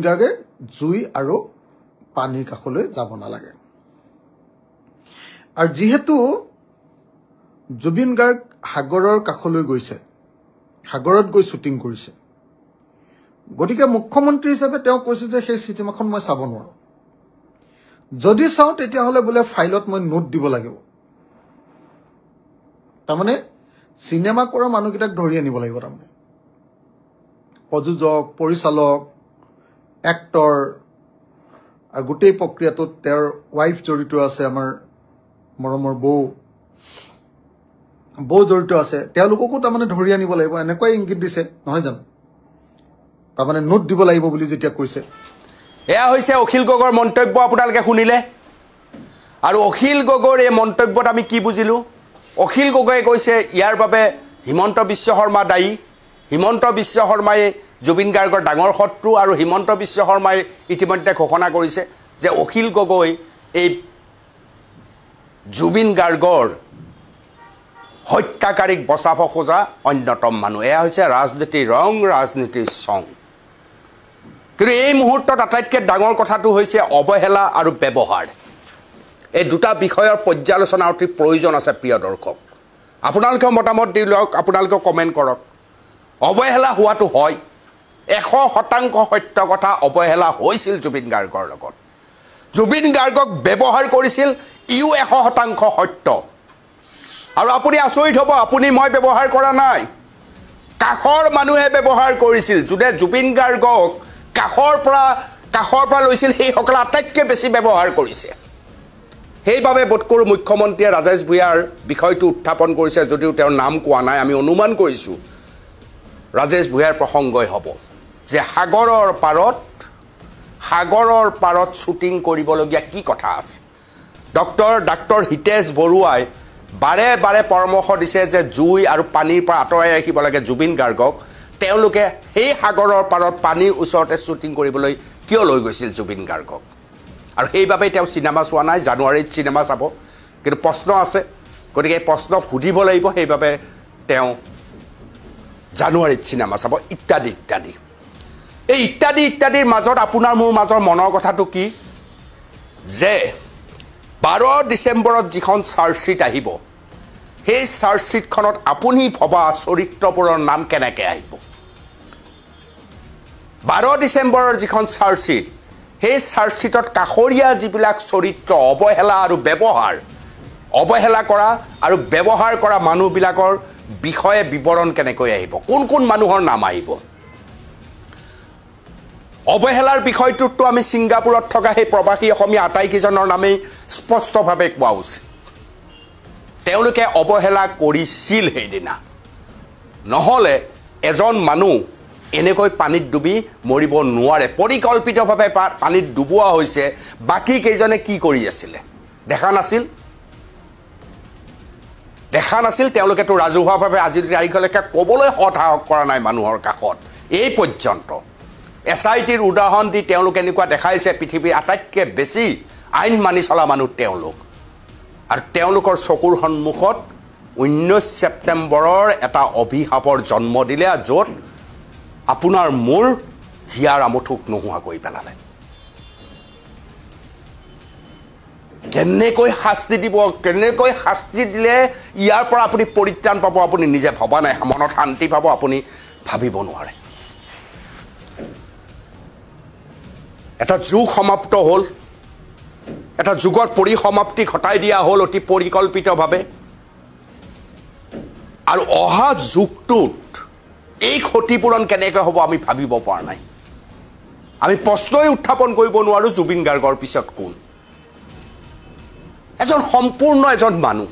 গাৰ্গে জুই আৰু পানীৰ কাষলৈ যাব নালাগে আৰু যিহেতু জুবিন গাৰ্গ সাগৰৰ কাষলৈ গৈছে সাগৰত গৈ শ্বুটিং কৰিছে গতিকে মুখ্যমন্ত্ৰী হিচাপে তেওঁ কৈছে যে সেই চিনেমাখন মই চাব নোৱাৰো যদি চাওঁ তেতিয়াহ'লে বোলে ফাইলত মই নোট দিব লাগিব তাৰমানে চিনেমা কৰা মানুহকেইটাক ধৰি আনিব লাগিব তাৰমানে প্ৰযোজক পৰিচালক এক্টৰ আৰু গোটেই প্ৰক্ৰিয়াটোত তেওঁৰ ৱাইফ জড়িত আছে আমাৰ মৰমৰ বৌ জড়িত আছে তেওঁলোককো তাৰমানে ধৰি আনিব লাগিব এনেকুৱাই ইংগিত দিছে নহয় জানো তাৰমানে নোট দিব লাগিব বুলি যেতিয়া কৈছে এয়া হৈছে অখিল গগৈৰ মন্তব্য আপোনালোকে শুনিলে আৰু অখিল গগৈৰ এই মন্তব্যত আমি কি বুজিলো অখিল গগৈয়ে কৈছে ইয়াৰ বাবে হিমন্ত বিশ্ব শৰ্মা দায়ী হিমন্ত বিশ্ব শৰ্মাই জুবিন গাৰ্গৰ ডাঙৰ শত্ৰু আৰু হিমন্ত বিশ্ব শৰ্মাই ইতিমধ্যে ঘোষণা কৰিছে যে অখিল গগৈ এই জুবিন গাৰ্গৰ হত্যাকাৰীক বচাব খোজা অন্যতম মানুহ এয়া হৈছে ৰাজনীতিৰ ৰং ৰাজনীতিৰ চং কিন্তু এই মুহূৰ্তত আটাইতকৈ ডাঙৰ কথাটো হৈছে অৱহেলা আৰু ব্যৱহাৰ এই দুটা বিষয়ৰ পৰ্যালোচনা অতি প্ৰয়োজন আছে প্ৰিয় দৰ্শক আপোনালোকে মতামত দি লওক আপোনালোকে কমেণ্ট কৰক অৱহেলা হোৱাটো হয় 100% সত্য কথা অৱহেলা হৈছিল জুবিন গাৰ্গৰ লগত জুবিন গাৰ্গক ব্যৱহাৰ কৰিছিল ইউ 100% সত্য আৰু আপুনি আচৰিত হ'ব আপুনি মই ব্যৱহাৰ কৰা নাই কাখৰ মানুহে ব্যৱহাৰ কৰিছিল যোনে জুবিন গাৰ্গক কাখৰ পৰা লৈছিল সেই সকল আটাইতকৈ বেছি ব্যৱহাৰ কৰিছে সেইবাবে বোধকৰো মুখ্যমন্ত্ৰীয়ে ৰাজেশ ভূঞাৰ বিষয়টো উত্থাপন কৰিছে যদিও তেওঁৰ নাম কোৱা নাই আমি অনুমান কৰিছোঁ ৰাজেশ ভূঞাৰ প্ৰসংগই হ'ব যে সাগৰৰ পাৰত শ্বুটিং কৰিবলগীয়া কি কথা আছে ডাক্তৰ হিতেশ বৰুৱাই বাৰে বাৰে পৰামৰ্শ দিছে যে জুই আৰু পানীৰ পৰা আঁতৰাই ৰাখিব লাগে জুবিন গাৰ্গক তেওঁলোকে সেই সাগৰৰ পাৰত পানীৰ ওচৰতে শ্বুটিং কৰিবলৈ কিয় লৈ গৈছিল জুবিন গাৰ্গক আৰু সেইবাবে তেওঁ চিনেমা চোৱা নাই জানুৱাৰীত চিনেমা চাব কিন্তু প্ৰশ্ন আছে গতিকে এই প্ৰশ্ন সুধিব লাগিব সেইবাবে তেওঁ জানুৱাৰীত চিনেমা চাব ইত্যাদি ইত্যাদি এই ইত্যাদিৰ মাজত আপোনাৰ মোৰ মাজৰ মনৰ কথাটো কি যে 12 ডিচেম্বৰত যিখন চাৰ্জশ্বিট আহিব সেই চাৰ্জশ্বিটখনত আপুনি ভবা চৰিত্ৰবোৰৰ নাম কেনেকৈ আহিব 12 ডিচেম্বৰৰ যিখন চাৰ্জশ্বিট সেই চাৰ্জশ্বিটত কাষৰীয়া যিবিলাক চৰিত্ৰ অৱহেলা কৰা আৰু ব্যৱহাৰ কৰা মানুহবিলাকৰ বিষয়ে বিৱৰণ কেনেকৈ আহিব কোন মানুহৰ নাম আহিব অৱহেলাৰ বিষয়টোতো আমি ছিংগাপুৰত থকা সেই প্ৰবাসী অসমীয়া আটাইকেইজনৰ নামেই স্পষ্টভাৱে কোৱা উচিত তেওঁলোকে অৱহেলা কৰিছিল সেইদিনা নহ'লে এজন মানুহ এনেকৈ পানীত ডুবি মৰিব নোৱাৰে পৰিকল্পিতভাৱে পানীত ডুবোৱা হৈছে বাকী কেইজনে কি কৰি আছিলে দেখা নাছিল তেওঁলোকেতো ৰাজহুৱাভাৱে আজিৰ তাৰিখলৈকে ক'বলৈ সাহস কৰা নাই মানুহৰ কাষত এই পৰ্যন্ত SITৰ উদাহৰণ দি তেওঁলোকে এনেকুৱা দেখাইছে পৃথিৱীৰ আটাইতকৈ বেছি আইন মানি চলা মানুহ তেওঁলোক আৰু তেওঁলোকৰ চকুৰ সন্মুখত 19 ছেপ্টেম্বৰৰ এটা অভিশাপৰ জন্ম দিলে য'ত আপোনাৰ মোৰ হিয়াৰ আমঠুক নোহোৱা কৰি পেলালে কেনেকৈ শাস্তি দিলে ইয়াৰ পৰা আপুনি পৰিত্ৰাণ পাব আপুনি নিজে ভবা নাই মনত শান্তি পাব আপুনি ভাবিব নোৱাৰে এটা যুগ সমাপ্ত হ'ল এটা যুগৰ পৰিসমাপ্তি ঘটাই দিয়া হ'ল অতি পৰিকল্পিতভাৱে আৰু অহা যুগটোত এই ক্ষতিপূৰণ কেনেকৈ হ'ব আমি ভাবিব পৰা নাই আমি প্ৰশ্নই উত্থাপন কৰিব নোৱাৰোঁ জুবিন গাৰ্গৰ পিছত কোন এজন মানুহ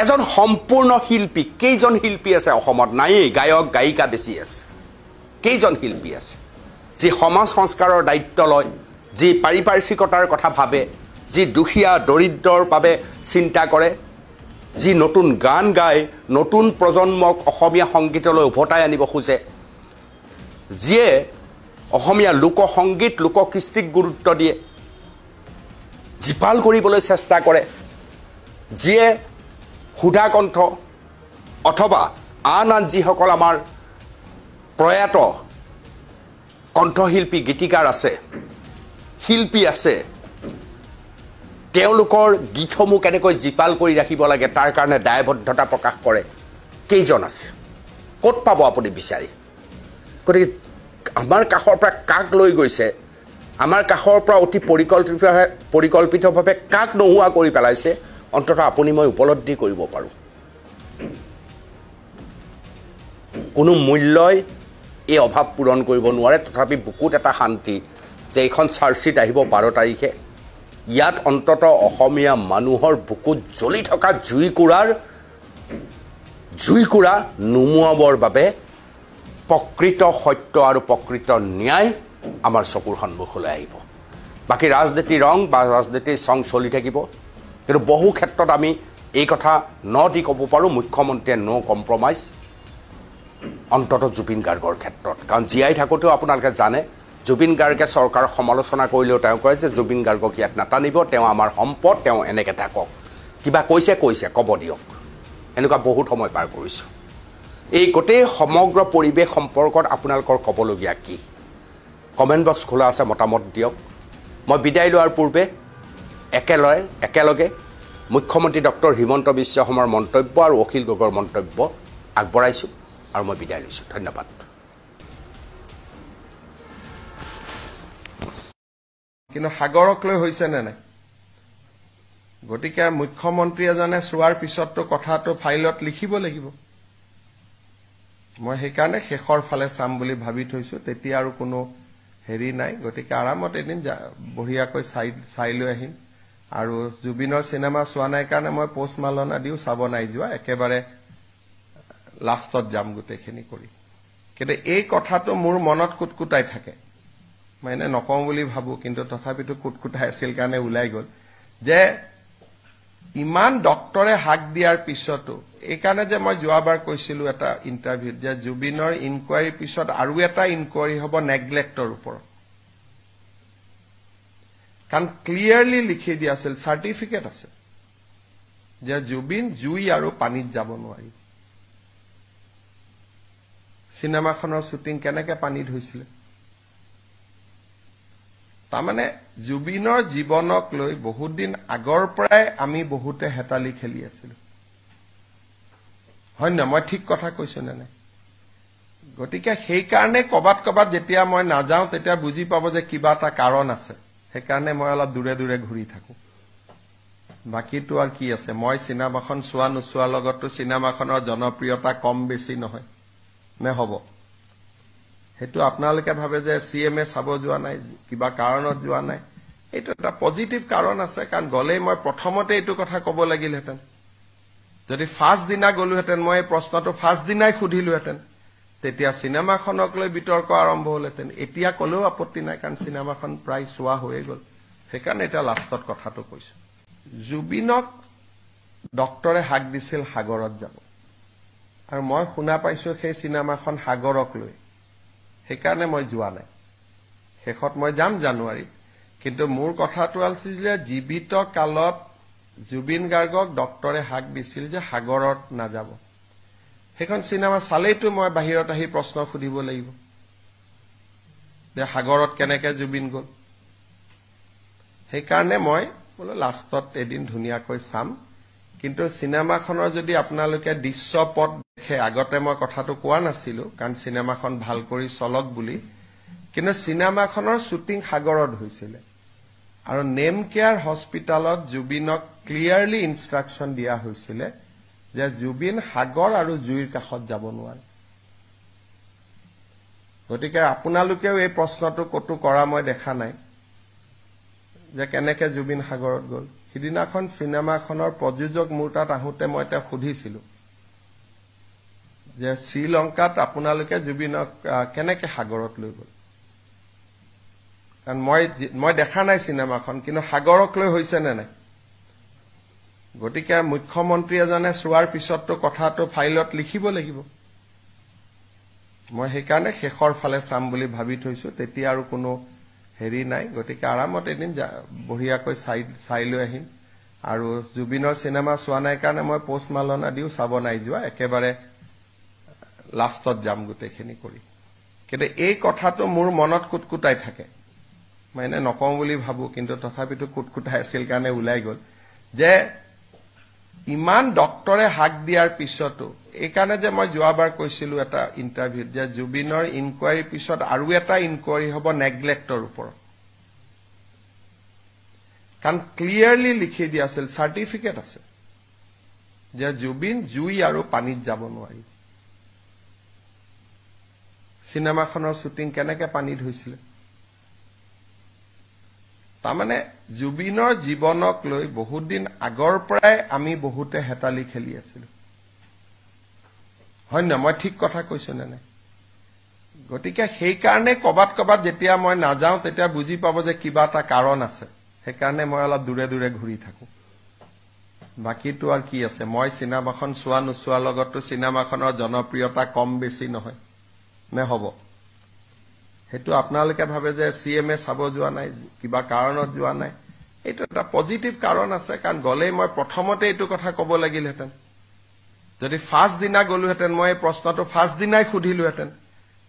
এজন সম্পূৰ্ণ শিল্পী কেইজন শিল্পী আছে অসমত নায়েই গায়ক গায়িকা বেছি আছে কেইজন শিল্পী আছে যি সমাজ সংস্কাৰৰ দায়িত্ব লয় যি পাৰিপাৰ্শ্বিকতাৰ কথা ভাবে যি দুখীয়া দৰিদ্ৰৰ বাবে চিন্তা কৰে যি নতুন গান গায় নতুন প্ৰজন্মক অসমীয়া সংগীতলৈ উভতাই আনিব খোজে যিয়ে অসমীয়া লোকসংগীত লোককৃষ্টিক গুৰুত্ব দিয়ে জীপাল কৰিবলৈ চেষ্টা কৰে যিয়ে সুধা কণ্ঠ অথবা আন যিসকল আমাৰ প্ৰয়াত কণ্ঠশিল্পী গীতিকাৰ আছে শিল্পী আছে তেওঁলোকৰ গীতসমূহ কেনেকৈ জীপাল কৰি ৰাখিব লাগে তাৰ কাৰণে দায়বদ্ধতা প্ৰকাশ কৰে কেইজন আছে ক'ত পাব আপুনি বিচাৰি গতিকে আমাৰ কাষৰ পৰা কাক লৈ গৈছে আমাৰ কাষৰ পৰা অতি পৰিকল্পিতভাৱে কাক নোহোৱা কৰি পেলাইছে অন্ততঃ আপুনি মই উপলব্ধি কৰিব পাৰোঁ কোনো মূল্যই এই অভাৱ পূৰণ কৰিব নোৱাৰে তথাপি বুকুত এটা শান্তি যে এইখন চাৰ্জশ্বিট আহিব 12 তাৰিখে ইয়াত অন্ততঃ অসমীয়া মানুহৰ বুকুত জ্বলি থকা জুইকুৰা নুমুৱাবৰ বাবে প্ৰকৃত সত্য আৰু প্ৰকৃত ন্যায় আমাৰ চকুৰ সন্মুখলৈ আহিব বাকী ৰাজনীতি ৰং বা ৰাজনীতিৰ চং চলি থাকিব কিন্তু বহু ক্ষেত্ৰত আমি এই কথা দি ক'ব পাৰোঁ মুখ্যমন্ত্ৰীয়ে নো কম্প্ৰমাইজ অন্ততঃ জুবিন গাৰ্গৰ ক্ষেত্ৰত কাৰণ জীয়াই থাকোঁতেও আপোনালোকে জানে জুবিন গাৰ্গে চৰকাৰৰ সমালোচনা কৰিলেও তেওঁ কয় যে জুবিন গাৰ্গক ইয়াত নাটানিব তেওঁ আমাৰ সম্পদ তেওঁ এনেকৈ থাকক কিবা কৈছে ক'ব দিয়ক এনেকুৱা বহুত সময় পাৰ কৰিছোঁ এই গোটেই সমগ্ৰ পৰিৱেশ সম্পৰ্কত আপোনালোকৰ ক'বলগীয়া কি কমেণ্ট বক্স খোলা আছে মতামত দিয়ক মই বিদায় লোৱাৰ পূৰ্বে একেলগে মুখ্যমন্ত্ৰী ডক্টৰ হিমন্ত বিশ্ব শৰ্মাৰ মন্তব্য আৰু অখিল গগৈৰ মন্তব্য আগবঢ়াইছোঁ আৰু মই বিদায় লৈছোঁ ধন্যবাদ কিন্তু সাগৰক লৈ হৈছে নে নাই গতিকে মুখ্যমন্ত্ৰী এজনে চোৱাৰ পিছততো কথাটো ফাইলত লিখিব লাগিব মই সেইকাৰণে শেষৰ ফালে চাম বুলি ভাবি থৈছো তেতিয়া আৰু কোনো হেৰি নাই গতিকে আৰামত এদিন বঢ়িয়াকৈ চাই লৈ আহিম আৰু জুবিনৰ চিনেমা চোৱা নাই কাৰণে মই পোষ্ট মালনা দিও চাব নাই যোৱা একেবাৰে লাষ্টত যাম গোটেইখিনি কৰি কিন্তু এই কথাটো মোৰ মনত কুটকুটাই থাকে মই এনে নকওঁ বুলি ভাবো কিন্তু তথাপিতো কুটকুটাই আছিল কাৰণে ওলাই গ'ল যে ইমান ডক্টৰে হাক দিয়াৰ পিছতো এইকাৰণে যে মই যোৱাবাৰ কৈছিলো এটা ইণ্টাৰভিউত যে জুবিনৰ ইনকুৱাৰীৰ পিছত আৰু এটা ইনকুৱাৰী হ'ব নেগলেক্টৰ ওপৰত কাৰণ ক্লিয়াৰলি লিখি দিয়া আছিল চাৰ্টিফিকেট আছে যে জুবিন জুই আৰু পানীত যাব নোৱাৰি চিনেমাখনৰ শ্বুটিং কেনেকৈ পানীত হৈছিলে তাৰমানে জুবিনৰ জীৱনক লৈ বহুত দিন আগৰ পৰাই আমি বহুতে হেতালি খেলি আছিলো হয় না মই ঠিক কথা কৈছো নে নাই গতিকে সেইকাৰণে কবাত যেতিয়া মই নাযাওঁ তেতিয়া বুজি পাব যে কিবা এটা কাৰণ আছে সেইকাৰণে মই অলপ দূৰে দূৰে ঘূৰি থাকো বাকিটো আৰু কি আছে মই চিনেমাখন চোৱা নোচোৱাৰ লগতো চিনেমাখনৰ জনপ্ৰিয়তা কম বেছি নহয় নে হ'ব হেতু আপোনালোকে ভাবে যে সিএমএ চাব যোৱা নাই কিবা কাৰণত যোৱা নাই এইটো এটা পজিটিভ কাৰণ আছে কাৰণ গলে মই প্ৰথমতে এইটো কথা ক'ব লাগিলহেঁতেন যদি ফাৰ্ষ্ট দিনা গলোহেঁতেন মই এই প্ৰশ্নটো ফাৰ্ষ্ট দিনাই সুধিলোহেঁতেন তেতিয়া চিনেমাখনক লৈ বিতৰ্ক আৰম্ভ হ'লহেঁতেন এতিয়া ক'লেও আপত্তি নাই কাৰণ চিনেমাখন প্ৰায় চোৱা হৈয়ে গ'ল সেইকাৰণে এটা লাষ্টত কথাটো কৈছো জুবিনক ডক্টৰে হাক দিছিল সাগৰত যাব আৰু মই শুনা পাইছো সেই চিনেমাখন সাগৰক লৈ সেইকাৰণে মই যোৱা নাই শেষত মই যাম জানুৱাৰী কিন্তু মোৰ কথাটো আছিল যে জীৱিত কালত জুবিন গাৰ্গক ডক্টৰে হাক দিছিল যে সাগৰত নাযাব সেইখন চিনেমা চালেইতো মই বাহিৰত আহি প্ৰশ্ন সুধিব লাগিব যে সাগৰত কেনেকৈ জুবিন গ'ল সেইকাৰণে মই বোলো লাষ্টত এদিন ধুনীয়াকৈ চাম কিন্তু চিনেমাখনৰ যদি আপোনালোকে দৃশ্যপট দেখে আগতে মই কথাটো কোৱা নাছিলো কাৰণ চিনেমাখন ভাল কৰি চলক বুলি কিন্তু চিনেমাখনৰ শ্বুটিং সাগৰত হৈছিলে আৰু নেম কেয়াৰ হস্পিটালত জুবিনক ক্লিয়াৰলি ইনষ্ট্ৰাকচন দিয়া হৈছিলে যে জুবিন সাগৰ আৰু জুইৰ কাষত যাব নোৱাৰে গতিকে আপোনালোকেও এই প্ৰশ্নটো কতো কৰা মই দেখা নাই যে কেনেকৈ জুবিন সাগৰত গ'ল সিদিনাখন চিনেমাখনৰ প্ৰযোজক মোৰ তাত আহোঁতে মই তেওঁক সুধিছিলো যে শ্ৰীলংকাত আপোনালোকে জুবিনক কেনেকৈ সাগৰত লৈ গ'ল কাৰণ মই দেখা নাই চিনেমাখন কিন্তু সাগৰক লৈ হৈছে নে নাই গতিকে মুখ্যমন্ত্ৰী এজনে চোৱাৰ পিছততো কথাটো ফাইলত লিখিব লাগিব মই সেইকাৰণে শেষৰ ফালে চাম বুলি ভাবি থৈছো তেতিয়া আৰু কোনো হেৰি নাই গতিকে আৰামত এদিন বঢ়িয়াকৈ চাই লৈ আহিম আৰু জুবিনৰ চিনেমা চোৱা নাই কাৰণে মই পোষ্ট মালনা দিও চাব নাই যোৱা একেবাৰে লাষ্টত যাম গোটেইখিনি কৰি কিন্তু এই কথাটো মোৰ মনত কুটকুটাই থাকে মই এনে নকওঁ বুলি ভাবো কিন্তু তথাপিতো কুটকুটাই আছিল কাৰণে ওলাই গ'ল যে ইমান ডক্টৰে হাক দিয়াৰ পিছতো এইকাৰণে যে মই যোৱাবাৰ কৈছিলো এটা ইণ্টাৰভিউত যে জুবিনৰ ইনকুৱাৰীৰ পিছত আৰু এটা ইনকুৱাৰী হ'ব নেগলেক্টৰ ওপৰত কাৰণ ক্লিয়াৰলি লিখি দিয়া আছিল চাৰ্টিফিকেট আছে যে জুবিন জুই আৰু পানীত যাব নোৱাৰি চিনেমাখনৰ শ্বুটিং কেনেকৈ পানীত হৈছিলে তাৰমানে জুবিনৰ জীৱনক লৈ বহুত দিন আগৰ পৰাই আমি বহুতে হেতালি খেলি আছিলো হয় না মই ঠিক কথা কৈছো নে নাই গতিকে সেইকাৰণে কবাত যেতিয়া মই নাযাওঁ তেতিয়া বুজি পাব যে কিবা এটা কাৰণ আছে সেইকাৰণে মই অলপ দূৰে দূৰে ঘূৰি থাকো বাকিটো আৰু কি আছে মই চিনেমাখন চোৱা নোচোৱাৰ লগতো চিনেমাখনৰ জনপ্ৰিয়তা কম বেছি নহয় নে হ'ব হেতু আপোনালোকে ভাবে যে সিএমএ চাব যোৱা নাই কিবা কাৰণত যোৱা নাই এইটো এটা পজিটিভ কাৰণ আছে কাৰণ গলে মই প্ৰথমতে এইটো কথা ক'ব লাগিলহেঁতেন যদি ফাৰ্ষ্ট দিনা গলোহেঁতেন মই এই প্ৰশ্নটো ফাৰ্ষ্ট দিনাই সুধিলোহেঁতেন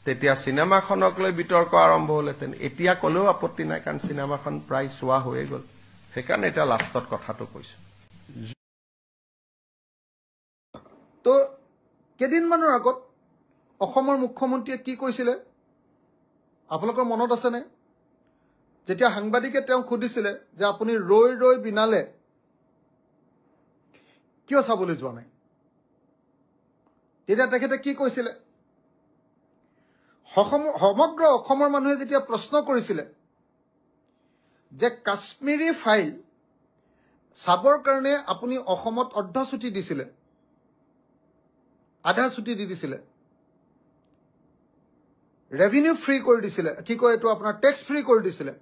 তেতিয়া চিনেমাখনক লৈ বিতৰ্ক আৰম্ভ হ'লহেঁতেন এতিয়া ক'লেও আপত্তি নাই কাৰণ চিনেমাখন প্ৰায় চোৱা হৈয়ে গ'ল সেইকাৰণে এটা লাষ্টত কথাটো কৈছো তো কেইদিনমানৰ আগত অসমৰ মুখ্যমন্ত্ৰীয়ে কি কৈছিলে আপোনালোকৰ মনত আছেনে যেতিয়া সাংবাদিকে তেওঁক সুধিছিলে যে আপুনি ৰৈ ৰৈ বিনালে কিয় চাবলৈ যোৱা নাই তেতিয়া তেখেতে কি কৈছিলে সমগ্ৰ অসমৰ মানুহে যেতিয়া প্ৰশ্ন কৰিছিলে যে কাশ্মীৰী ফাইল চাবৰ কাৰণে আপুনি অসমত অৰ্ধ ছুটি দিছিলে আধা ছুটি দি দিছিলে ৰেভিনিউ ফ্ৰী কৰি দিছিলে কি কয় এইটো আপোনাৰ টেক্স ফ্ৰী কৰি দিছিলে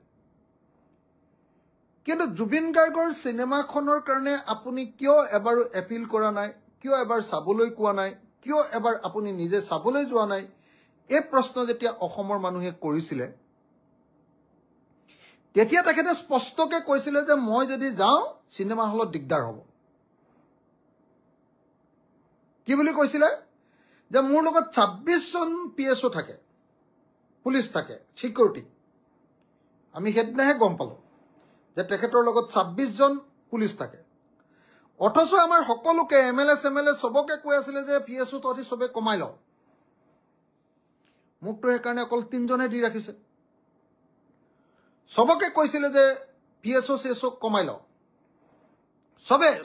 কিন্তু জুবিন গাৰ্গৰ সিনেমাখনৰ কাৰণে আপুনি কিয় এবাৰো এপিল কৰা নাই কিয় এবাৰ চাবলৈ কোৱা নাই কিয় এবাৰ আপুনি নিজে চাবলৈ যোৱা নাই এই প্ৰশ্ন যেতিয়া অসমৰ মানুহে কৰিছিলে তেতিয়া তেখেতে স্পষ্টকৈ কৈছিলে যে মই যদি যাওঁ সিনেমা হলত দিগদাৰ হ'ব কি বুলি কৈছিলে যে মোৰ লগত 26 জন পিএছও থাকে পুলিচ থাকে সিকিউৰিটি আমি হেডনাহে গম পালো যে তেখেতৰ লগত 26 জন পুলিচ থাকে অথচ আমাৰ সকলোকে এমএলএ সবকে কৈ আছিল যে পিএছও তহঁতি সবে কমাই লও মুক্ত হেকাৰণে অকল 3 জনে দি ৰাখিছে সবকে কৈছিল যে পিএছও সেসো কমাই লও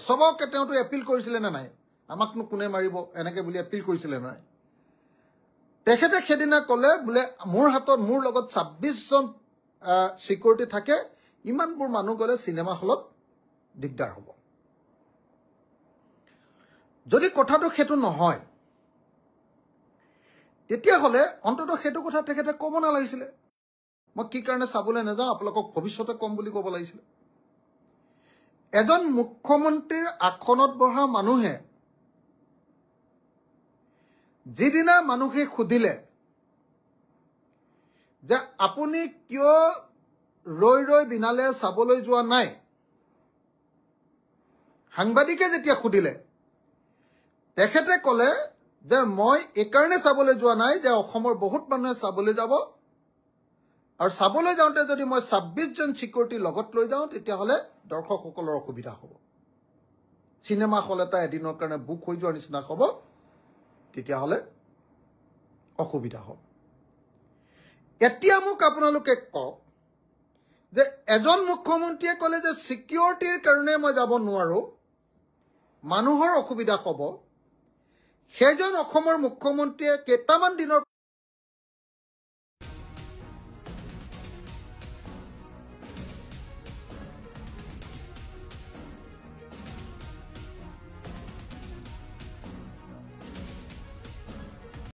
সবকে তেওঁটো এপিল কৰিছিল না নাই আমাকনো কোনে মাৰিব এনেকে বুলি এপিল কৰিছিল না নাই তেখেতে খেদিনা কলে বুলে মোৰ হাতত মোৰ লগত 26 জন সিকিউৰিটি থাকে ইমানবোৰ মানুহ গলে সিনেমা হলত দিগদাৰ হ'ব যদি কথাটো হেতু নহয় তেতিয়া হলে অন্তত হেতু কথা তেখেতে ক'ব না লাগিছিল মই কি কাৰণে চাবলৈ নাযাওঁ আপোনালোকক ভৱিষ্যতে কম বুলি ক'ব লাগিছিল এজন মুখ্যমন্ত্ৰীৰ আসনত বহা মানুহে যিদিনা মানুহে খুদিলে যে আপুনি কিয় ৰৈ ৰৈ বিনালে চাবলৈ যোৱা নাই সাংবাদিকে যেতিয়া খুদিলে তেখেতে কলে যে মই এই কাৰণে চাবলৈ যোৱা নাই যে অসমৰ বহুত মানুহে চাবলৈ যাব আৰু চাবলৈ যাওঁতে যদি মই 26 জন সিকিউৰিটি লগত লৈ যাওঁ তেতিয়া হলে দৰ্শকসকলৰ অসুবিধা হ'ব সিনেমা হল এটা এদিনৰ কাৰণে বুক হৈ যোৱাৰ নিচিনা হ'ব তেতিয়া হলে অসুবিধা হ'ব এতিয়া মোক আপোনালোকে কওক যে এজন মুখ্যমন্ত্ৰীয়ে কলে যে সিকিউৰিটিৰ কাৰণে মই যাব নোৱাৰো মানুহৰ অসুবিধা হ'ব সেইজন অসমৰ মুখ্যমন্ত্ৰীয়ে কেইটামান দিনৰ